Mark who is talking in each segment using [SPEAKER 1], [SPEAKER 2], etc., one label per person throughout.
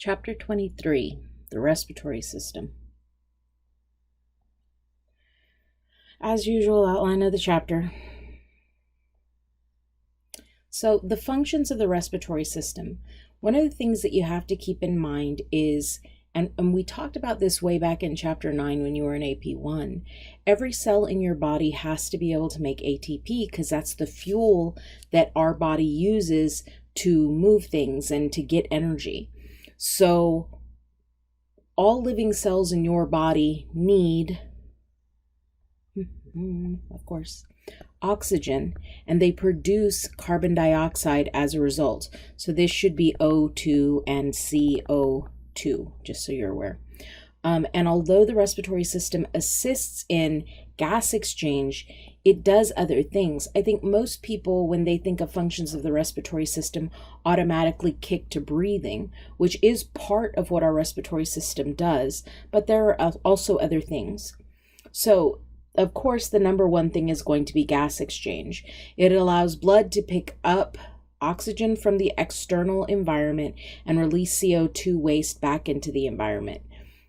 [SPEAKER 1] Chapter 23, the respiratory system. As usual, outline of the chapter. So the functions of the respiratory system. One of the things that you have to keep in mind is, and we talked about this way back in chapter 9 when you were in AP1, every cell in your body has to be able to make ATP because that's the fuel that our body uses to move things and to get energy. So all living cells in your body need, of course, oxygen, and they produce carbon dioxide as a result. So this should be O2 and CO2, just so you're aware. And although the respiratory system assists in gas exchange, it does other things. I think most people, when they think of functions of the respiratory system, automatically kick to breathing, which is part of what our respiratory system does, but there are also other things. So, of course, the number one thing is going to be gas exchange. It allows blood to pick up oxygen from the external environment and release CO2 waste back into the environment.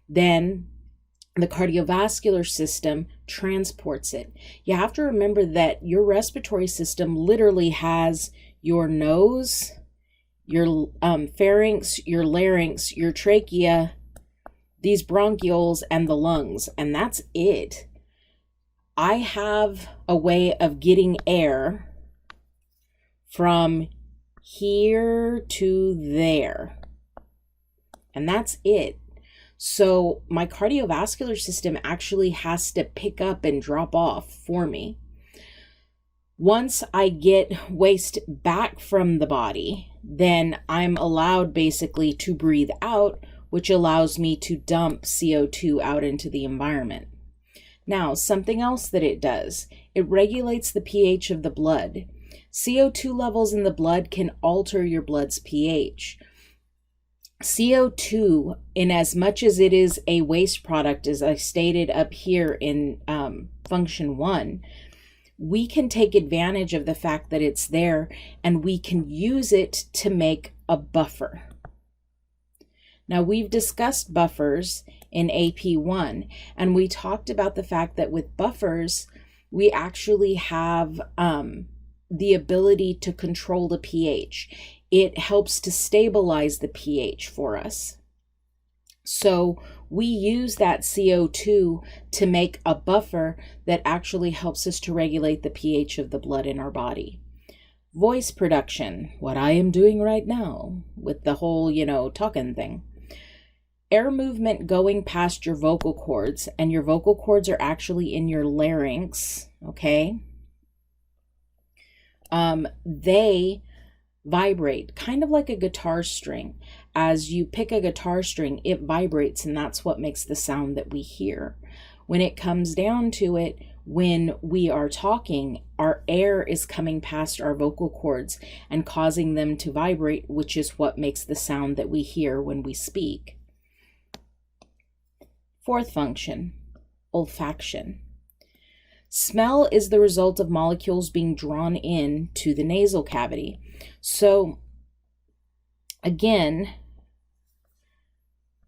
[SPEAKER 1] Then the cardiovascular system transports it. You have to remember that your respiratory system literally has your nose, your pharynx, your larynx, your trachea, these bronchioles, and the lungs, and that's it. I have a way of getting air from here to there, and that's it. So my cardiovascular system actually has to pick up and drop off for me. Once I get waste back from the body, then I'm allowed basically to breathe out, which allows me to dump CO2 out into the environment. Now, something else that it does, it regulates the pH of the blood. CO2 levels in the blood can alter your blood's pH. CO2, in as much as it is a waste product, as I stated up here in function 1, we can take advantage of the fact that it's there and we can use it to make a buffer. Now, we've discussed buffers in AP1, and we talked about the fact that with buffers, we actually have the ability to control the pH. It helps to stabilize the pH for us. So we use that CO2 to make a buffer that actually helps us to regulate the pH of the blood in our body. Voice production, what I am doing right now with the whole, talking thing. Air movement going past your vocal cords, and your vocal cords are actually in your larynx, okay? They vibrate, kind of like a guitar string. As you pick a guitar string, it vibrates, and that's what makes the sound that we hear. When it comes down to it, when we are talking, our air is coming past our vocal cords and causing them to vibrate, which is what makes the sound that we hear when we speak. Fourth function, olfaction. Smell is the result of molecules being drawn in to the nasal cavity. So again,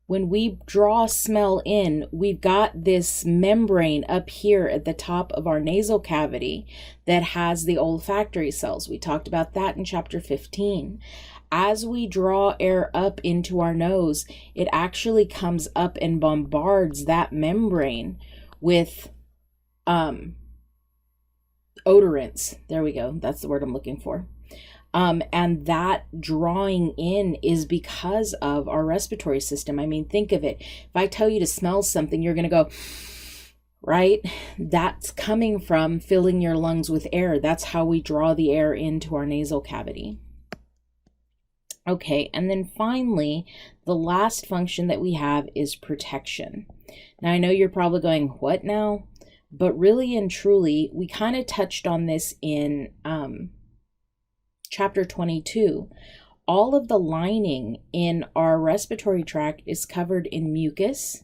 [SPEAKER 1] when we draw smell in, we've got this membrane up here at the top of our nasal cavity that has the olfactory cells. We talked about that in chapter 15. As we draw air up into our nose, it actually comes up and bombards that membrane with odorants. There we go. That's the word I'm looking for. And that drawing in is because of our respiratory system. I mean, think of it. If I tell you to smell something, you're going to go, right? That's coming from filling your lungs with air. That's how we draw the air into our nasal cavity. Okay, and then finally, the last function that we have is protection. Now, I know you're probably going, what now? But really and truly, we kind of touched on this in chapter 22. All of the lining in our respiratory tract is covered in mucus.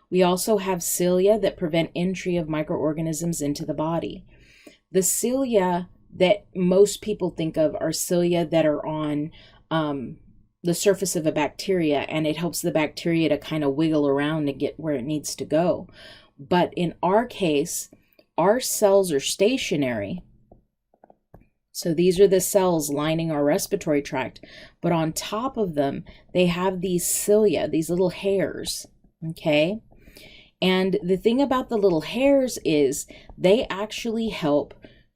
[SPEAKER 1] We also have cilia that prevent entry of microorganisms into the body. The cilia that most people think of are cilia that are on the surface of a bacteria, and it helps the bacteria to kind of wiggle around and get where it needs to go. But in our case, our cells are stationary. So these are the cells lining our respiratory tract, but on top of them, they have these cilia, these little hairs, okay? And the thing about the little hairs is they actually help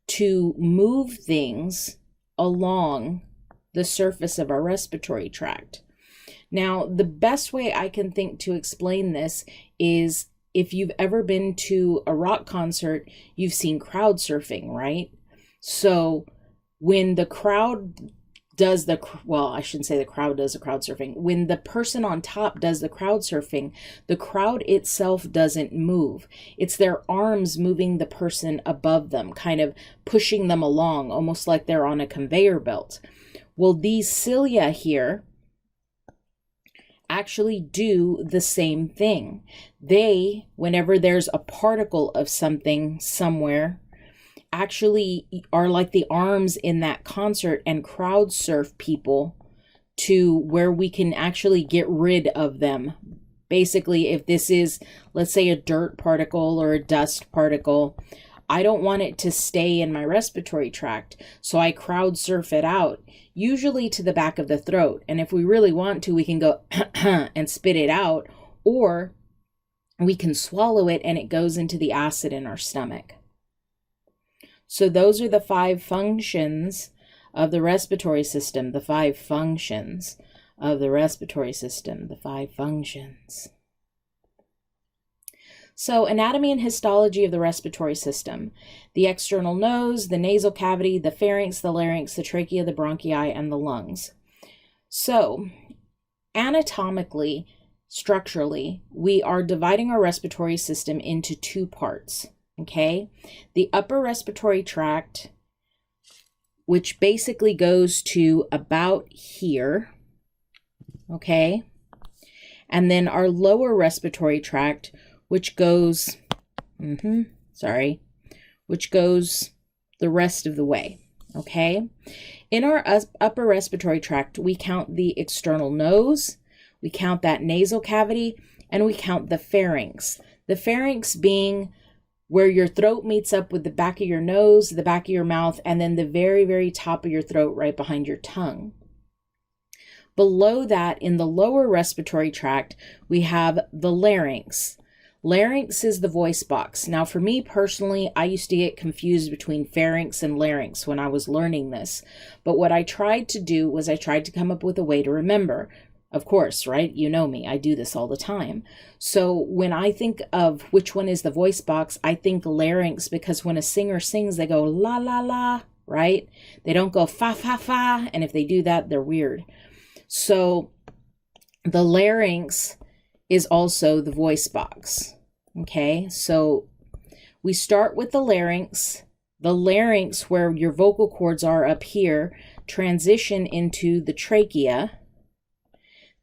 [SPEAKER 1] to move things along the surface of our respiratory tract. Now, the best way I can think to explain this is if you've ever been to a rock concert, you've seen crowd surfing, right? So when the crowd does the, well, I shouldn't say the crowd does the crowd surfing. When the person on top does the crowd surfing, the crowd itself doesn't move. It's their arms moving the person above them, kind of pushing them along, almost like they're on a conveyor belt. Well, these cilia here actually do the same thing. They, whenever there's a particle of something somewhere, actually are like the arms in that concert and crowd surf people to where we can actually get rid of them. Basically, if this is, let's say, a dirt particle or a dust particle, I don't want it to stay in my respiratory tract, so I crowd surf it out, usually to the back of the throat. And if we really want to, we can go and spit it out, or we can swallow it and it goes into the acid in our stomach. So those are the 5 functions of the respiratory system, the 5 functions of the respiratory system, the 5 functions. So anatomy and histology of the respiratory system: the external nose, the nasal cavity, the pharynx, the larynx, the trachea, the bronchi, and the lungs. So anatomically, structurally, we are dividing our respiratory system into 2 parts. Okay, the upper respiratory tract, which basically goes to about here, okay, and then our lower respiratory tract, which goes, which goes the rest of the way, okay? In our upper respiratory tract, we count the external nose, we count that nasal cavity, and we count the pharynx. The pharynx being where your throat meets up with the back of your nose, the back of your mouth, and then the very, very top of your throat right behind your tongue. Below that, in the lower respiratory tract, we have the larynx. Larynx is the voice box. Now, for me personally, I used to get confused between pharynx and larynx when I was learning this. But what I tried to do was I tried to come up with a way to remember. Of course, right? You know me, I do this all the time. So when I think of which one is the voice box, I think larynx, because when a singer sings, they go la, la, la, right? They don't go fa, fa, fa. And if they do that, they're weird. So the larynx is also the voice box. Okay, so we start with the larynx. The larynx, where your vocal cords are up here, transition into the trachea.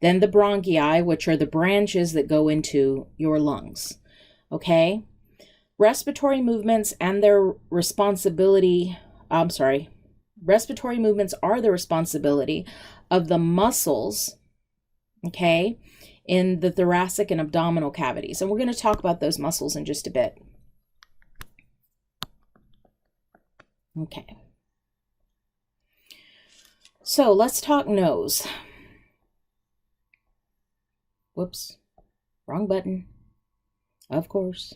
[SPEAKER 1] Then the bronchi, which are the branches that go into your lungs. Okay? Respiratory movements and their responsibility, respiratory movements are the responsibility of the muscles, okay, in the thoracic and abdominal cavities. And we're going to talk about those muscles in just a bit. Okay. So let's talk nose. Whoops, wrong button, of course.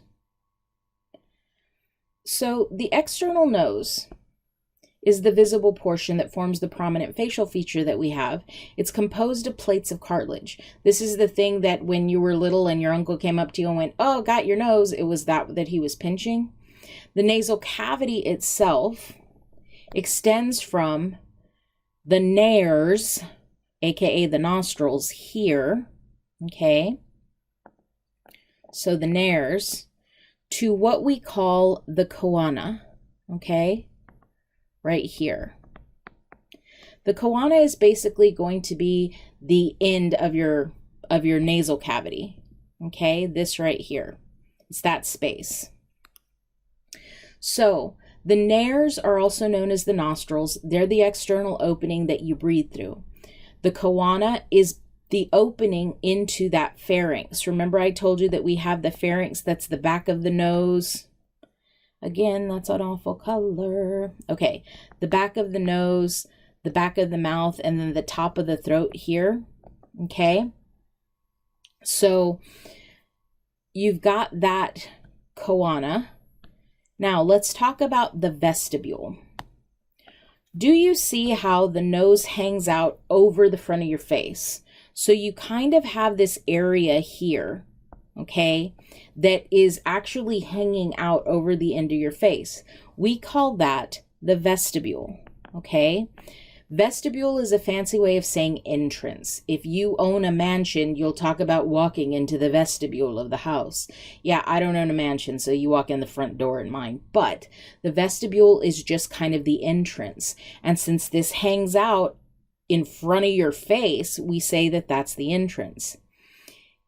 [SPEAKER 1] So the external nose is the visible portion that forms the prominent facial feature that we have. It's composed of plates of cartilage. This is the thing that when you were little and your uncle came up to you and went, "Oh, got your nose," it was that he was pinching. The nasal cavity itself extends from the nares, aka the nostrils here, okay, so the nares, to what we call the choana, okay, right here. The choana is basically going to be the end of your nasal cavity, okay, this right here. It's that space. So the nares are also known as the nostrils. They're the external opening that you breathe through. The choana is the opening into that pharynx. Remember I told you that we have the pharynx, that's the back of the nose. Again, that's an awful color. Okay, the back of the nose, the back of the mouth, and then the top of the throat here. Okay, so you've got that choana. Now let's talk about the vestibule. Do you see how the nose hangs out over the front of your face? So you kind of have this area here, okay, that is actually hanging out over the end of your face. We call that the vestibule, okay? Vestibule is a fancy way of saying entrance. If you own a mansion, you'll talk about walking into the vestibule of the house. Yeah, I don't own a mansion, so you walk in the front door in mine. But the vestibule is just kind of the entrance. And since this hangs out in front of your face, we say that that's the entrance.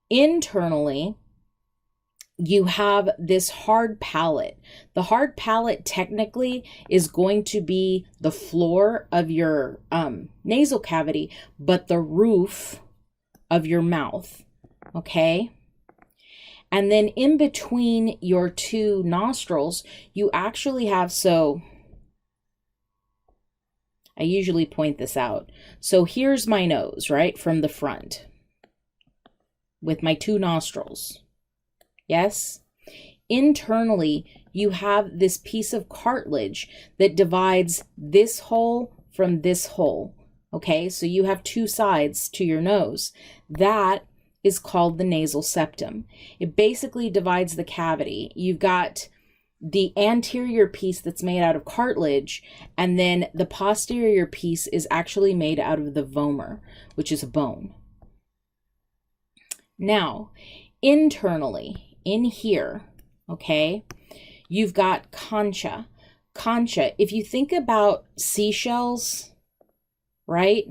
[SPEAKER 1] Internally, you have this hard palate. The hard palate technically is going to be the floor of your nasal cavity, but the roof of your mouth, okay? And then in between your two nostrils, you actually have, so I usually point this out. So here's my nose, right, from the front with my two nostrils. Yes? Internally, you have this piece of cartilage that divides this hole from this hole. Okay, so you have two sides to your nose. That is called the nasal septum. It basically divides the cavity. You've got the anterior piece that's made out of cartilage, and then the posterior piece is actually made out of the vomer, which is a bone. Now, internally, in here, okay, you've got concha. Concha, if you think about seashells, right?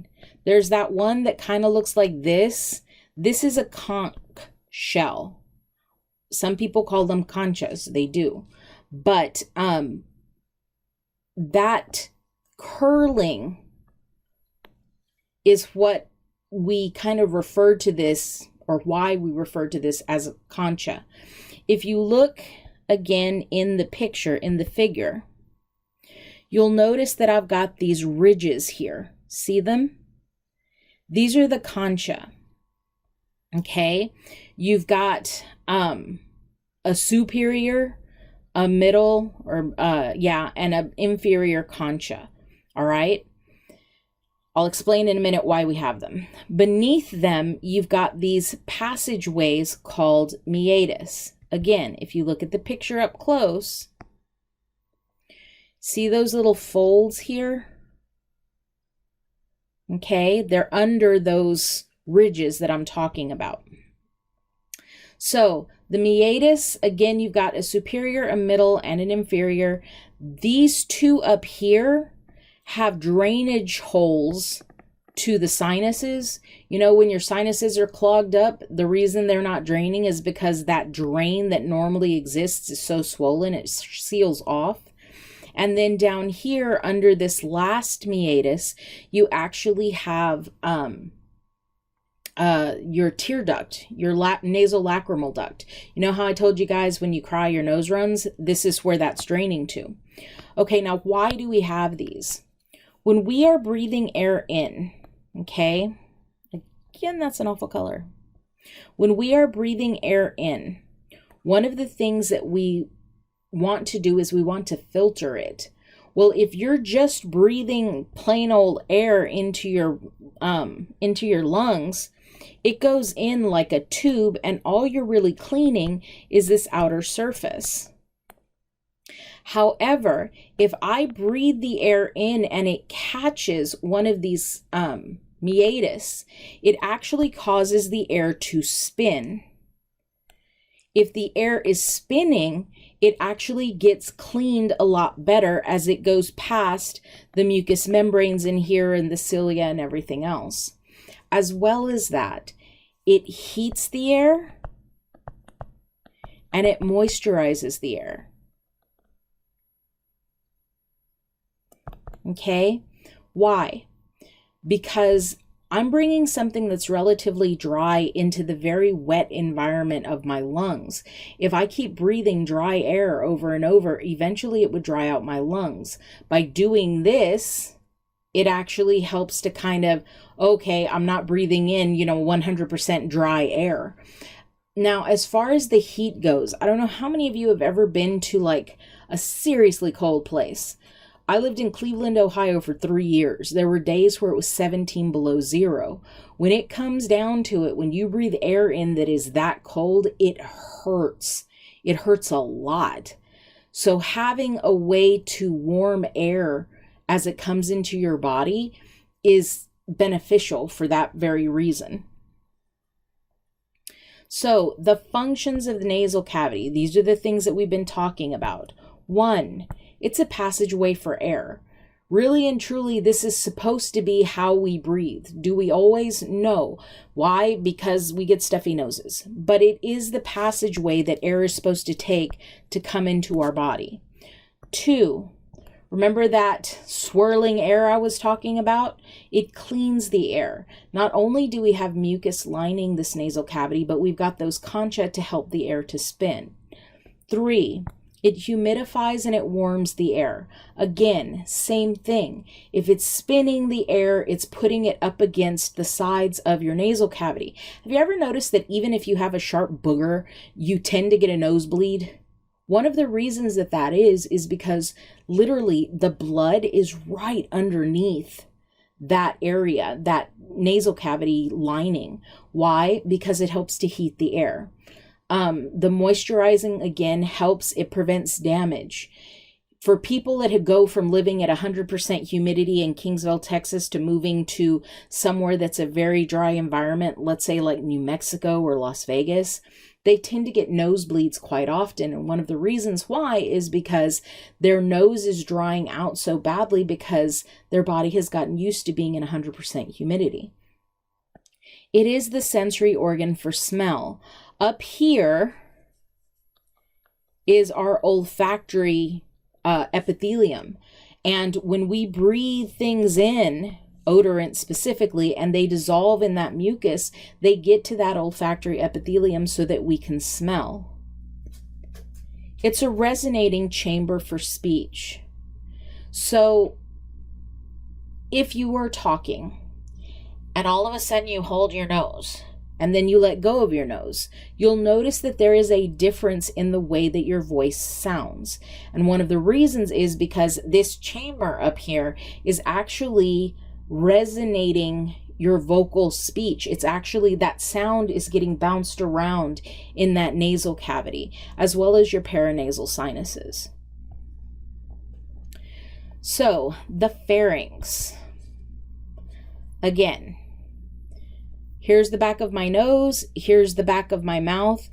[SPEAKER 1] There's that one that kind of looks like this. This is a conch shell. Some people call them conchas. They do. But that curling is what we kind of refer to this, or why we refer to this as a concha. If you look again in the picture, in the figure, you'll notice that I've got these ridges here. See them? These are the concha. Okay? You've got a superior, a middle, or and an inferior concha. All right? I'll explain in a minute why we have them. Beneath them, you've got these passageways called meatus. Again, if you look at the picture up close, see those little folds here? Okay, they're under those ridges that I'm talking about. So the meatus, again, you've got a superior, a middle, and an inferior. These two up here have drainage holes to the sinuses. You know, when your sinuses are clogged up, the reason they're not draining is because that drain that normally exists is so swollen, it seals off. And then down here under this last meatus, you actually have your tear duct, your nasal lacrimal duct. You know how I told you guys when you cry your nose runs? This is where that's draining to. Okay, now why do we have these? When we are breathing air in, okay, again, that's an awful color. When we are breathing air in, one of the things that we want to do is we want to filter it. Well, if you're just breathing plain old air into your lungs, it goes in like a tube, and all you're really cleaning is this outer surface. However, if I breathe the air in and it catches one of these meatus, it actually causes the air to spin. If the air is spinning, it actually gets cleaned a lot better as it goes past the mucous membranes in here and the cilia and everything else. As well as that, it heats the air and it moisturizes the air. Okay, why? Because I'm bringing something that's relatively dry into the very wet environment of my lungs. If I keep breathing dry air over and over, eventually it would dry out my lungs. By doing this, it actually helps to kind of, okay, I'm not breathing in, 100% dry air. Now, as far as the heat goes, I don't know how many of you have ever been to like a seriously cold place. I lived in Cleveland, Ohio for 3 years. There were days where it was 17 below zero. When it comes down to it, when you breathe air in that is that cold, it hurts. It hurts a lot. So having a way to warm air as it comes into your body is beneficial for that very reason. So the functions of the nasal cavity, these are the things that we've been talking about. 1, it's a passageway for air. Really and truly, this is supposed to be how we breathe. Do we always? No. Why? Because we get stuffy noses. But it is the passageway that air is supposed to take to come into our body. 2, remember that swirling air I was talking about? It cleans the air. Not only do we have mucus lining this nasal cavity, but we've got those concha to help the air to spin. 3, it humidifies and it warms the air. Again, same thing. If it's spinning the air, it's putting it up against the sides of your nasal cavity. Have you ever noticed that even if you have a sharp booger, you tend to get a nosebleed? One of the reasons that is because literally the blood is right underneath that area, that nasal cavity lining. Why? Because it helps to heat the air. The moisturizing, again, helps. It prevents damage. For people that go from living at 100% humidity in Kingsville, Texas, to moving to somewhere that's a very dry environment, let's say like New Mexico or Las Vegas, they tend to get nosebleeds quite often. And one of the reasons why is because their nose is drying out so badly because their body has gotten used to being in 100% humidity. It is the sensory organ for smell. Up here is our olfactory epithelium. And when we breathe things in, odorants specifically, and they dissolve in that mucus, they get to that olfactory epithelium so that we can smell. It's a resonating chamber for speech. So if you were talking and all of a sudden you hold your nose and then you let go of your nose, you'll notice that there is a difference in the way that your voice sounds. And one of the reasons is because this chamber up here is actually resonating your vocal speech. It's actually, that sound is getting bounced around in that nasal cavity, as well as your paranasal sinuses. So the pharynx, again, here's the back of my nose, here's the back of my mouth.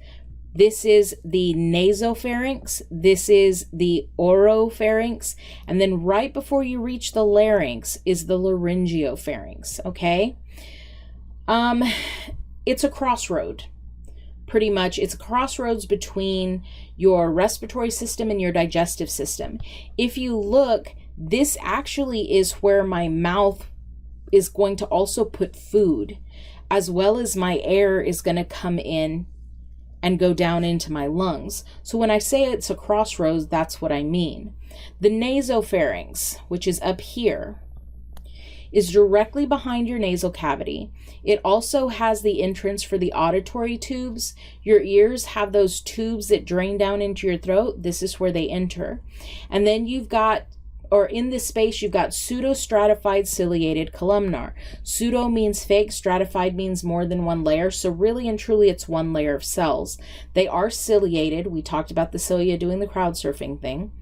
[SPEAKER 1] This is the nasopharynx, this is the oropharynx, and then right before you reach the larynx is the laryngopharynx, okay? It's a crossroad, pretty much. It's a crossroads between your respiratory system and your digestive system. If you look, this actually is where my mouth is going to also put food, as well as my air is going to come in and go down into my lungs. So when I say it's a crossroads, that's what I mean. The nasopharynx, which is up here, is directly behind your nasal cavity. It also has the entrance for the auditory tubes. Your ears have those tubes that drain down into your throat. This is where they enter. And then you've got, or in this space, you've got pseudostratified ciliated columnar. Pseudo means fake, stratified means more than one layer. So really and truly, it's one layer of cells. They are ciliated. We talked about the cilia doing the crowd surfing thing.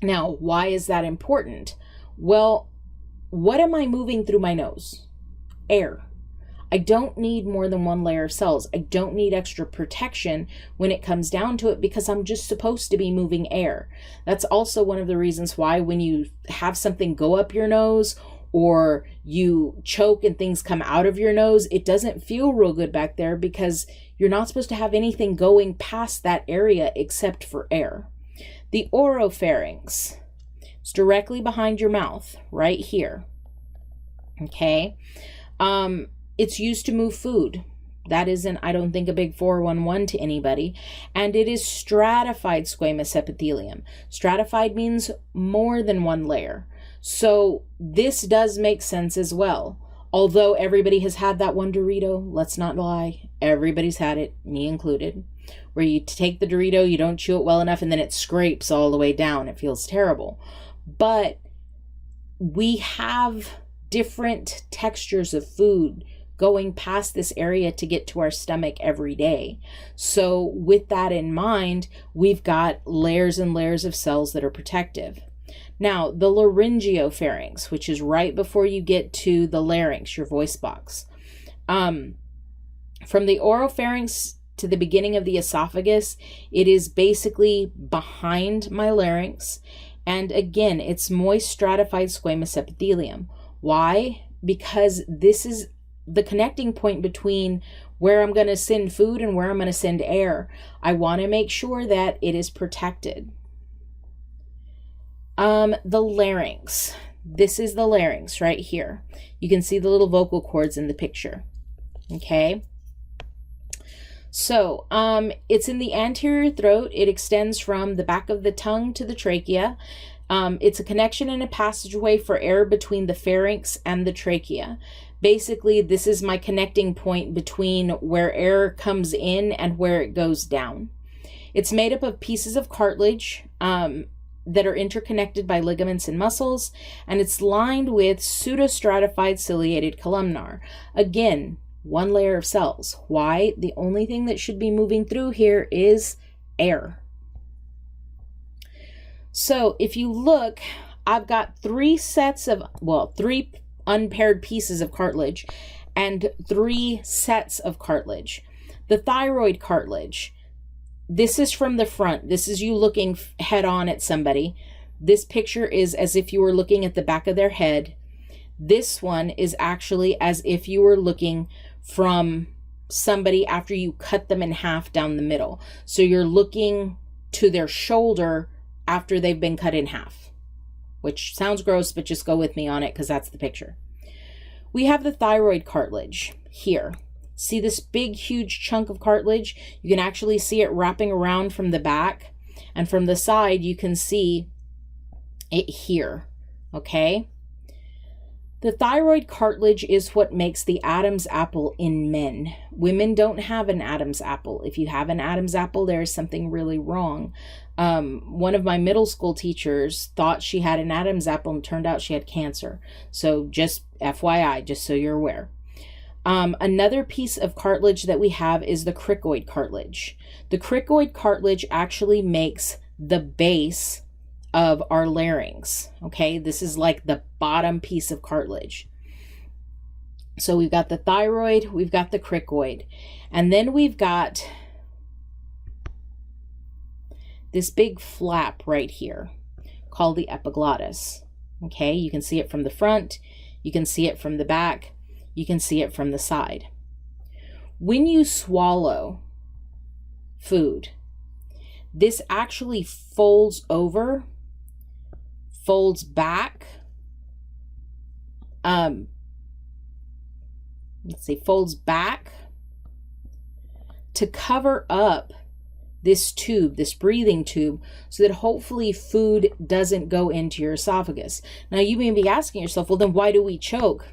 [SPEAKER 1] Now, why is that important? Well, what am I moving through my nose? Air. I don't need more than one layer of cells. I don't need extra protection when it comes down to it because I'm just supposed to be moving air. That's also one of the reasons why when you have something go up your nose or you choke and things come out of your nose, it doesn't feel real good back there because you're not supposed to have anything going past that area except for air. The oropharynx is directly behind your mouth, right here. Okay. It's used to move food. That isn't, I don't think, a big 411 to anybody. And it is stratified squamous epithelium. Stratified means more than one layer. So this does make sense as well. Although everybody has had that one Dorito, let's not lie. Everybody's had it, me included, where you take the Dorito, you don't chew it well enough, and then it scrapes all the way down. It feels terrible. But we have different textures of food going past this area to get to our stomach every day. So with that in mind, we've got layers and layers of cells that are protective. Now, the laryngopharynx, which is right before you get to the larynx, your voice box. From the oropharynx to the beginning of the esophagus, it is basically behind my larynx. And again, it's moist stratified squamous epithelium. Why? Because this is the connecting point between where I'm going to send food and where I'm going to send air. I want to make sure that it is protected. The larynx. This is the larynx right here. You can see the little vocal cords in the picture. Okay. So, it's in the anterior throat. It extends from the back of the tongue to the trachea. It's a connection and a passageway for air between the pharynx and the trachea. Basically, this is my connecting point between where air comes in and where it goes down. It's made up of pieces of cartilage, that are interconnected by ligaments and muscles, and it's lined with pseudostratified ciliated columnar. Again, one layer of cells. Why? The only thing that should be moving through here is air. So if you look, I've got three unpaired pieces of cartilage and 3 sets of cartilage. The thyroid cartilage, this is from the front. This is you looking head on at somebody. This picture is as if you were looking at the back of their head. This one is actually as if you were looking from somebody after you cut them in half down the middle. So you're looking to their shoulder after they've been cut in half, which sounds gross, but just go with me on it because that's the picture. We have the thyroid cartilage here. See this big, huge chunk of cartilage? You can actually see it wrapping around from the back, and from the side, you can see it here, okay? The thyroid cartilage is what makes the Adam's apple in men. Women don't have an Adam's apple. If you have an Adam's apple, there is something really wrong. One of my middle school teachers thought she had an Adam's apple and turned out she had cancer. So just FYI, just so you're aware. Another piece of cartilage that we have is the cricoid cartilage. The cricoid cartilage actually makes the base of our larynx. Okay, this is like the bottom piece of cartilage. So we've got the thyroid, we've got the cricoid, and then we've got this big flap right here called the epiglottis. Okay, you can see it from the front, you can see it from the back, you can see it from the side. When you swallow food, this actually folds over, folds back, folds back to cover up this tube, this breathing tube, so that hopefully food doesn't go into your esophagus. Now you may be asking yourself, well, then why do we choke?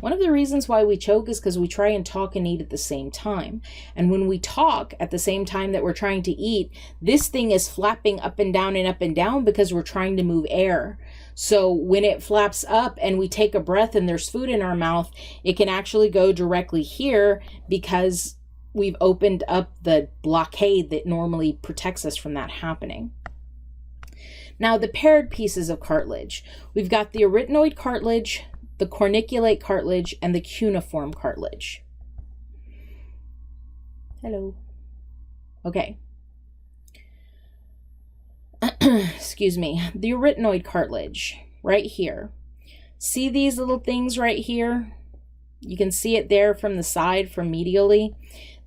[SPEAKER 1] One of the reasons why we choke is because we try and talk and eat at the same time. And when we talk at the same time that we're trying to eat, this thing is flapping up and down because we're trying to move air. So when it flaps up and we take a breath and there's food in our mouth, it can actually go directly here because we've opened up the blockade that normally protects us from that happening. Now the paired pieces of cartilage. We've got the arytenoid cartilage, the corniculate cartilage, and the cuneiform cartilage. Hello. Okay. Excuse me. The arytenoid cartilage, right here. See these little things right here? You can see it there from the side, from medially.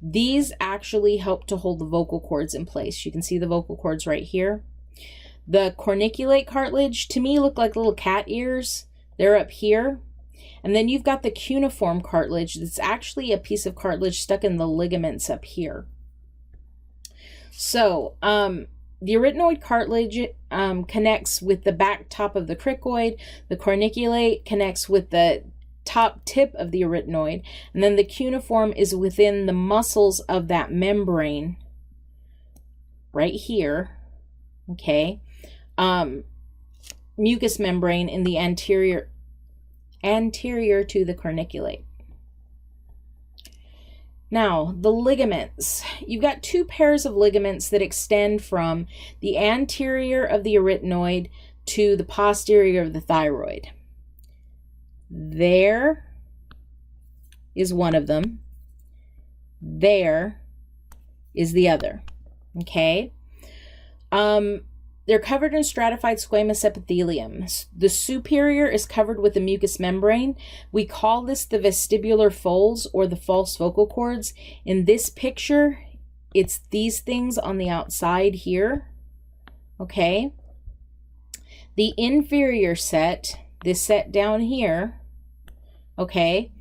[SPEAKER 1] These actually help to hold the vocal cords in place. You can see the vocal cords right here. The corniculate cartilage, to me, look like little cat ears. They're up here. And then you've got the cuneiform cartilage. That's actually a piece of cartilage stuck in the ligaments up here. So, the arytenoid cartilage connects with the back top of the cricoid. The corniculate connects with the top tip of the arytenoid. And then the cuneiform is within the muscles of that membrane right here. Okay. Mucous membrane in the anterior to the corniculate. Now, the ligaments. You've got two pairs of ligaments that extend from the anterior of the arytenoid to the posterior of the thyroid. There is one of them. There is the other. Okay? They're covered in stratified squamous epithelium. The superior is covered with a mucous membrane. We call this the vestibular folds or the false vocal cords. In this picture, it's these things on the outside here. Okay. The inferior set, this set down here, okay,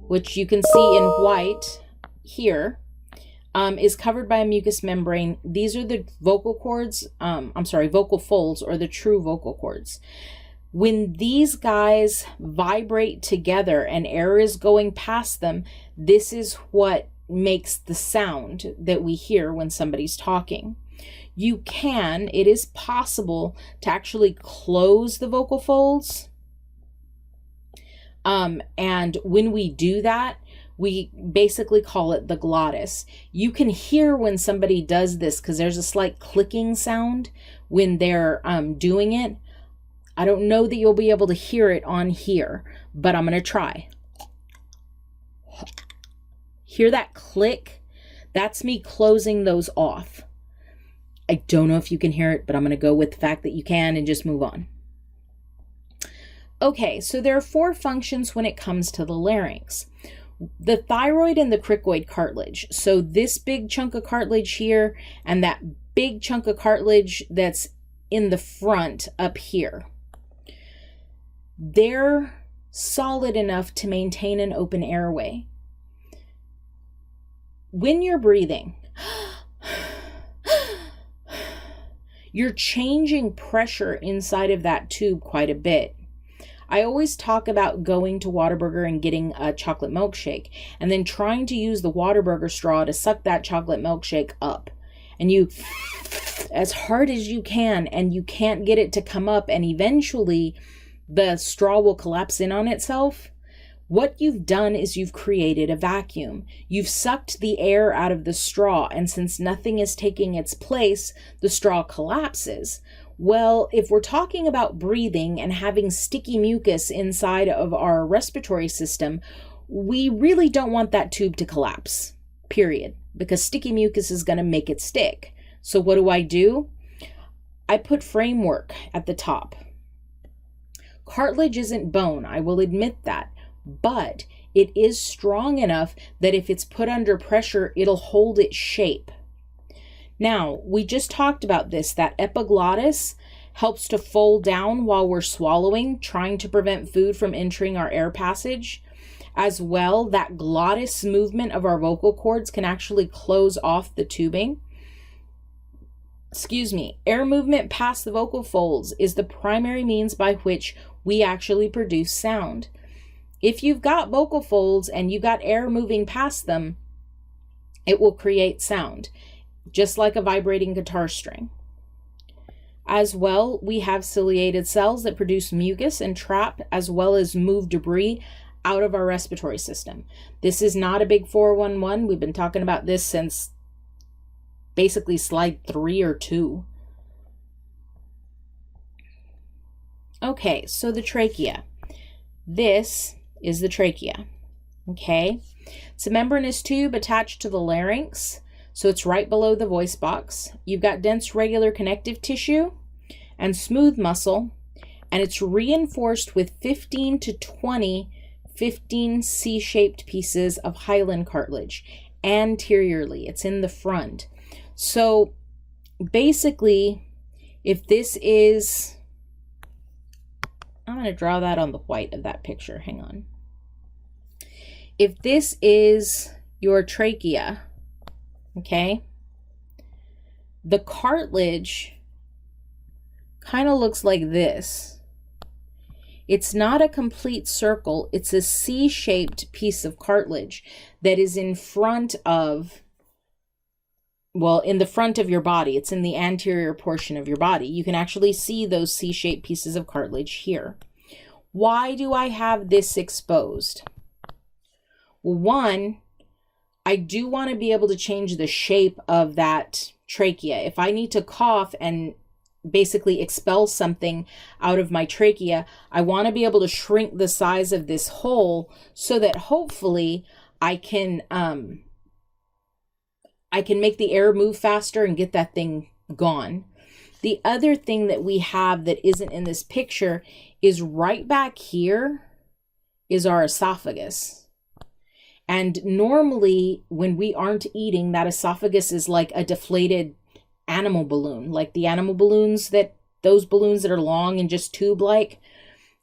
[SPEAKER 1] which you can see in white here, is covered by a mucous membrane. These are the vocal cords, vocal folds, or the true vocal cords. When these guys vibrate together and air is going past them, this is what makes the sound that we hear when somebody's talking. It is possible to actually close the vocal folds. And when we do that, we basically call it the glottis. You can hear when somebody does this because there's a slight clicking sound when they're doing it. I don't know that you'll be able to hear it on here, but I'm going to try. Hear that click? That's me closing those off. I don't know if you can hear it, but I'm going to go with the fact that you can and just move on. Okay, so there are 4 functions when it comes to the larynx. The thyroid and the cricoid cartilage. So this big chunk of cartilage here and that big chunk of cartilage that's in the front up here. They're solid enough to maintain an open airway. When you're breathing, you're changing pressure inside of that tube quite a bit. I always talk about going to Whataburger and getting a chocolate milkshake and then trying to use the Whataburger straw to suck that chocolate milkshake up. And you, as hard as you can, and you can't get it to come up, and eventually the straw will collapse in on itself. What you've done is you've created a vacuum. You've sucked the air out of the straw, and since nothing is taking its place, the straw collapses. Well, if we're talking about breathing and having sticky mucus inside of our respiratory system, we really don't want that tube to collapse, period, because sticky mucus is going to make it stick. So what do? I put framework at the top. Cartilage isn't bone, I will admit that, but it is strong enough that if it's put under pressure, it'll hold its shape. Now, we just talked about this, that epiglottis helps to fold down while we're swallowing, trying to prevent food from entering our air passage. As well, that glottis movement of our vocal cords can actually close off the tubing. Air movement past the vocal folds is the primary means by which we actually produce sound. If you've got vocal folds and you got air moving past them, it will create sound, just like a vibrating guitar string. As well, we have ciliated cells that produce mucus and trap as well as move debris out of our respiratory system. This is not a big 411. We've been talking about this since basically slide 3 or 2. Okay, so the trachea. This is the trachea. Okay, it's a membranous tube attached to the larynx. So it's right below the voice box. You've got dense regular connective tissue and smooth muscle, and it's reinforced with 15 to 20 15 C-shaped pieces of hyaline cartilage anteriorly. It's in the front. So basically, if this is, I'm going to draw that on the white of that picture. Hang on. If this is your trachea, okay, the cartilage kind of looks like this. It's not a complete circle. It's a C-shaped piece of cartilage that is in front of, well, in the front of your body. It's in the anterior portion of your body. You can actually see those C-shaped pieces of cartilage here. Why do I have this exposed? Well, one, I do want to be able to change the shape of that trachea. If I need to cough and basically expel something out of my trachea, I want to be able to shrink the size of this hole so that hopefully I can make the air move faster and get that thing gone. The other thing that we have that isn't in this picture is right back here is our esophagus. And normally when we aren't eating, that esophagus is like a deflated animal balloon, like the animal balloons, those balloons that are long and just tube-like.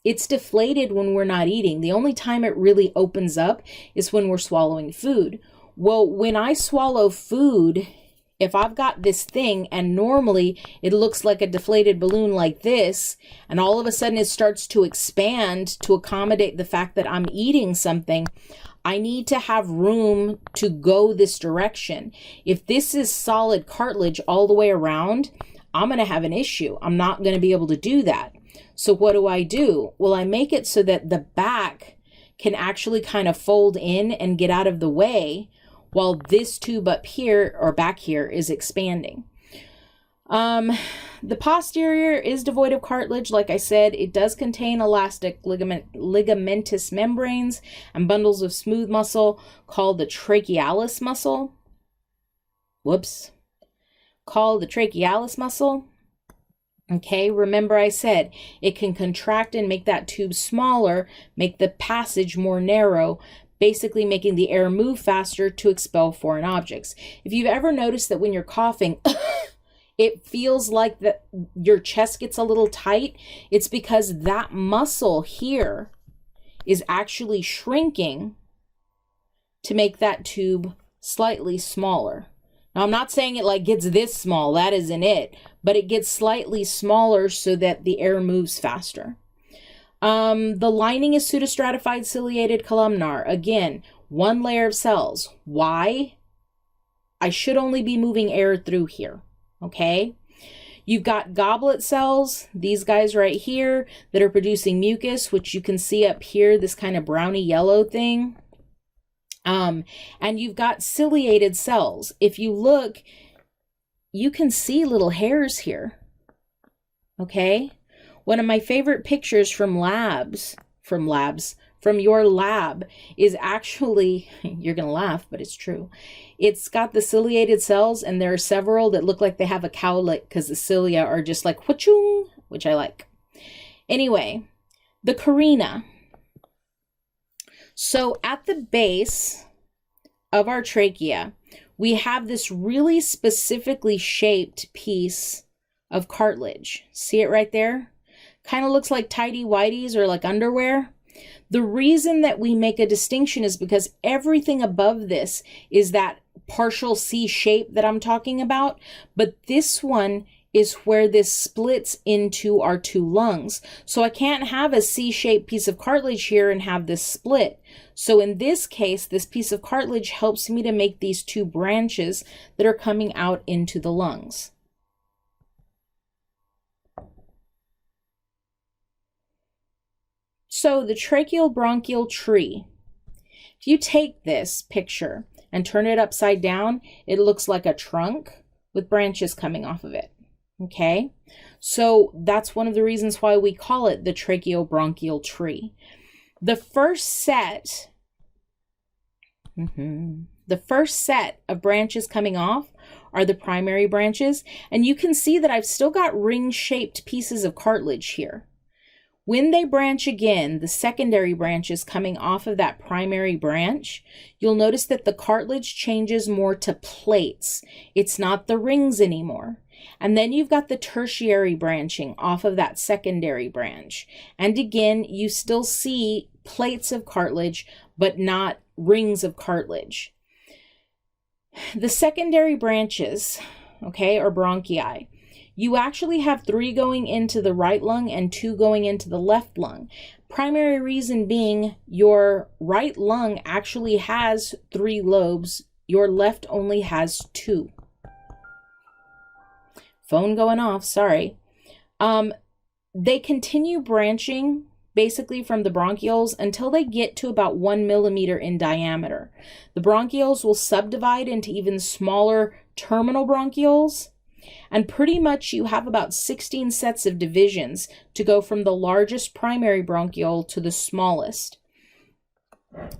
[SPEAKER 1] It's deflated when we're not eating. The only time it really opens up is when we're swallowing food. Well, when I swallow food, if I've got this thing and normally it looks like a deflated balloon like this, and all of a sudden it starts to expand to accommodate the fact that I'm eating something, I need to have room to go this direction. If this is solid cartilage all the way around, I'm going to have an issue. I'm not going to be able to do that. So what do? Well, I make it so that the back can actually kind of fold in and get out of the way while this tube up here or back here is expanding. The posterior is devoid of cartilage. Like I said, it does contain elastic ligamentous membranes and bundles of smooth muscle called the trachealis muscle. Called the trachealis muscle. Okay, remember I said it can contract and make that tube smaller, make the passage more narrow, basically making the air move faster to expel foreign objects. If you've ever noticed that when you're coughing, it feels like that your chest gets a little tight, it's because that muscle here is actually shrinking to make that tube slightly smaller. Now, I'm not saying it like gets this small, that isn't it, but it gets slightly smaller so that the air moves faster. The lining is pseudostratified ciliated columnar. Again, one layer of cells. Why? I should only be moving air through here. Okay, you've got goblet cells, these guys right here that are producing mucus, which you can see up here, this kind of browny yellow thing. And you've got ciliated cells. If you look, you can see little hairs here. Okay, one of my favorite pictures from your lab is actually, you're going to laugh, but it's true. It's got the ciliated cells, and there are several that look like they have a cowlick because the cilia are just like whoochung, which I like. Anyway, the carina. So at the base of our trachea, we have this really specifically shaped piece of cartilage. See it right there? Kind of looks like tighty-whities or like underwear. The reason that we make a distinction is because everything above this is that partial C shape that I'm talking about, but this one is where this splits into our two lungs. So I can't have a C-shaped piece of cartilage here and have this split. So in this case, this piece of cartilage helps me to make these two branches that are coming out into the lungs. So the tracheal bronchial tree, if you take this picture and turn it upside down, it looks like a trunk with branches coming off of it. Okay, so that's one of the reasons why we call it the tracheobronchial tree. The first set of branches coming off are the primary branches, and you can see that I've still got ring-shaped pieces of cartilage here. When they branch again, the secondary branches coming off of that primary branch, you'll notice that the cartilage changes more to plates. It's not the rings anymore. And then you've got the tertiary branching off of that secondary branch. And again, you still see plates of cartilage, but not rings of cartilage. The secondary branches, okay, or bronchi, you actually have 3 going into the right lung and 2 going into the left lung. Primary reason being your right lung actually has 3 lobes, your left only has 2. Phone going off, sorry. They continue branching basically from the bronchioles until they get to about 1 millimeter in diameter. The bronchioles will subdivide into even smaller terminal bronchioles, and pretty much you have about 16 sets of divisions to go from the largest primary bronchiole to the smallest.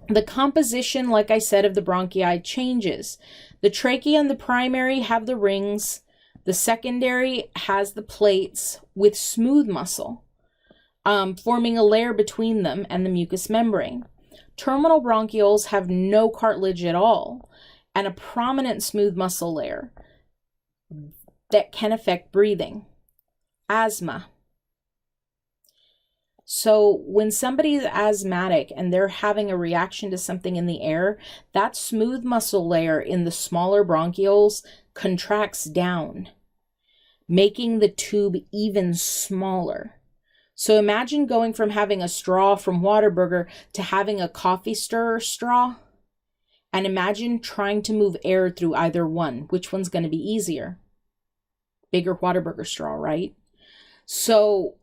[SPEAKER 1] The composition, like I said, of the bronchi changes. The trachea and the primary have the rings. The secondary has the plates with smooth muscle, forming a layer between them and the mucous membrane. Terminal bronchioles have no cartilage at all and a prominent smooth muscle layer that can affect breathing. Asthma. So when somebody is asthmatic and they're having a reaction to something in the air, that smooth muscle layer in the smaller bronchioles contracts down, making the tube even smaller. So imagine going from having a straw from Whataburger to having a coffee stirrer straw, and imagine trying to move air through either one. Which one's going to be easier? Bigger Whataburger straw, right? So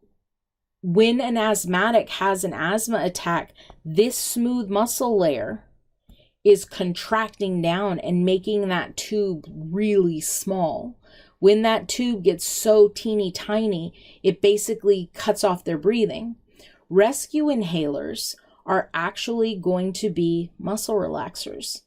[SPEAKER 1] when an asthmatic has an asthma attack, this smooth muscle layer is contracting down and making that tube really small. When that tube gets so teeny tiny, it basically cuts off their breathing. Rescue inhalers are actually going to be muscle relaxers.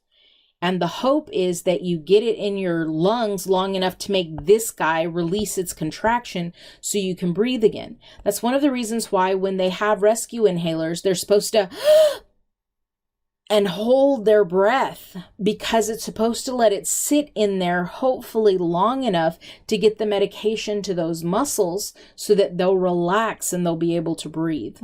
[SPEAKER 1] And the hope is that you get it in your lungs long enough to make this guy release its contraction so you can breathe again. That's one of the reasons why when they have rescue inhalers, they're supposed to and hold their breath, because it's supposed to let it sit in there, hopefully long enough to get the medication to those muscles so that they'll relax and they'll be able to breathe.